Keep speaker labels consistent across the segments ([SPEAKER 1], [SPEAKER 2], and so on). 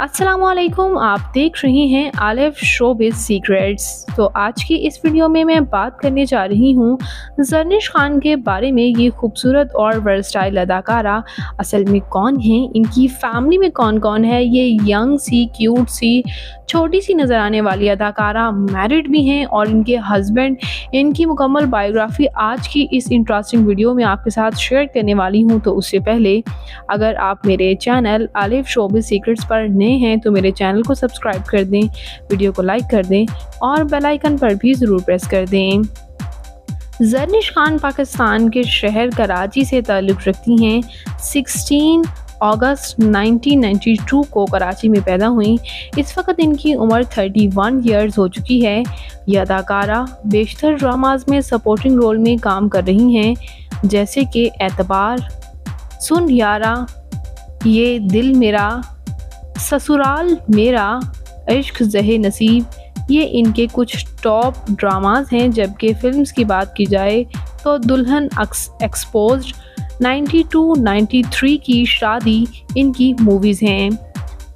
[SPEAKER 1] अस्सलामुअलैकुम, आप देख रहे हैं आलिफ शोबिज़ सीक्रेट्स। तो आज की इस वीडियो में मैं बात करने जा रही हूँ ज़रनिश खान के बारे में। ये खूबसूरत और वर्सटाइल अदाकारा असल में कौन है, इनकी फैमिली में कौन कौन है। ये यंग सी, क्यूट सी, छोटी सी नज़र आने वाली अदाकारा मैरिड भी हैं और इनके हस्बैंड। इनकी मुकम्मल बायोग्राफी आज की इस इंटरेस्टिंग वीडियो में आपके साथ शेयर करने वाली हूँ। तो उससे पहले अगर आप मेरे चैनल आलिफ शोबिज़ सीक्रेट्स पर नए हैं तो मेरे चैनल को सब्सक्राइब कर दें, वीडियो को लाइक कर दें और बेल आइकन पर भी ज़रूर प्रेस कर दें। ज़रनिश खान पाकिस्तान के शहर कराची से ताल्लुक़ रखती हैं। 16 अगस्त 1992 को कराची में पैदा हुई। इस वक्त इनकी उम्र 31 ईयर्स हो चुकी है। ये अदाकारा बेशतर ड्रामाज में सपोर्टिंग रोल में काम कर रही हैं, जैसे कि एतबार, सुन यारा, ये दिल मेरा, ससुराल मेरा, इश्क ज़हे नसीब। ये इनके कुछ टॉप ड्रामाज हैं। जबकि फिल्म्स की बात की जाए तो दुल्हन एक्सपोज्ड, 92-93 की शादी इनकी मूवीज़ हैं।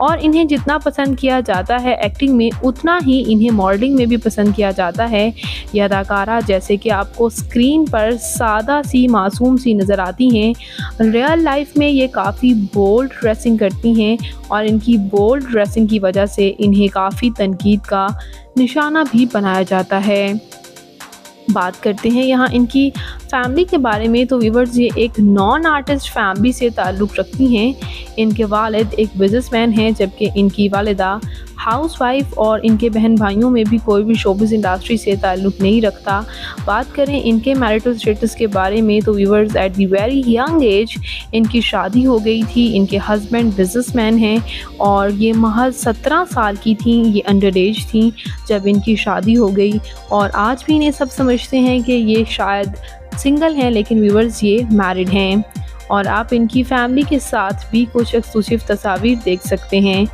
[SPEAKER 1] और इन्हें जितना पसंद किया जाता है एक्टिंग में, उतना ही इन्हें मॉडलिंग में भी पसंद किया जाता है। यह अदाकारा जैसे कि आपको स्क्रीन पर सादा सी, मासूम सी नज़र आती हैं, रियल लाइफ में ये काफ़ी बोल्ड ड्रेसिंग करती हैं और इनकी बोल्ड ड्रेसिंग की वजह से इन्हें काफ़ी तनकीद का निशाना भी बनाया जाता है। बात करते हैं यहाँ इनकी फैमिली के बारे में। तो व्यूअर्स, ये एक नॉन आर्टिस्ट फैमिली से ताल्लुक़ रखती हैं। इनके वालिद एक बिजनेसमैन हैं, जबकि इनकी वालिदा हाउसवाइफ, और इनके बहन भाइयों में भी कोई भी शोबिज़ इंडस्ट्री से ताल्लुक़ नहीं रखता। बात करें इनके मैरिटल स्टेटस के बारे में तो viewers, at the very young age इनकी शादी हो गई थी। इनके हस्बैंड बिजनेसमैन हैं और ये महज 17 साल की थी, ये अंडर एज थी जब इनकी शादी हो गई। और आज भी इन्हें सब समझते हैं कि ये शायद सिंगल हैं, लेकिन व्यूअर्स ये मैरिड हैं। और आप इनकी फैमिली के साथ भी कुछ एक्सक्लूसिव तस्वीर देख सकते हैं।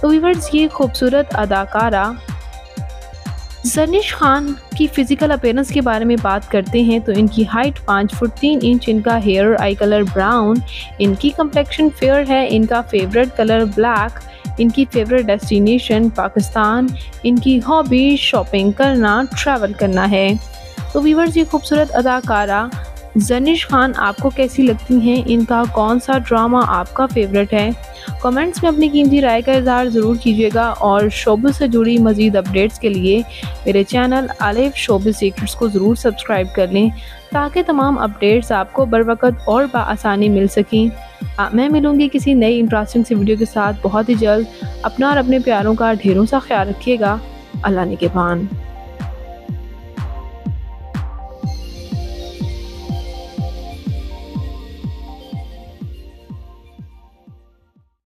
[SPEAKER 1] तो व्यूअर्स, ये खूबसूरत अदाकारा ज़रनिश खान की फ़िज़िकल अपीयरेंस के बारे में बात करते हैं तो इनकी हाइट 5 फुट 3 इंच, इनका हेयर आई कलर ब्राउन, इनकी कम्प्लेक्शन फेयर है, इनका फेवरेट कलर ब्लैक, इनकी फेवरेट डेस्टिनेशन पाकिस्तान, इनकी हॉबी शॉपिंग करना, ट्रैवल करना है। तो व्यूअर्स, ये खूबसूरत अदाकारा ज़रनिश खान आपको कैसी लगती हैं? इनका कौन सा ड्रामा आपका फेवरेट है? कमेंट्स में अपनी कीमती राय का इज़हार ज़रूर कीजिएगा और शोबिज़ से जुड़ी मज़ीद अपडेट्स के लिए मेरे चैनल आलिफ शोबिज़ सीक्रेट्स को ज़रूर सब्सक्राइब कर लें, ताकि तमाम अपडेट्स आपको बरवक़्त और बआसानी मिल सकें। मैं मिलूँगी किसी नई इंटरेस्टिंग सी वीडियो के साथ बहुत ही जल्द। अपना और अपने प्यारों का ढेरों सा ख्याल रखिएगा। अल्लाह निगहबान।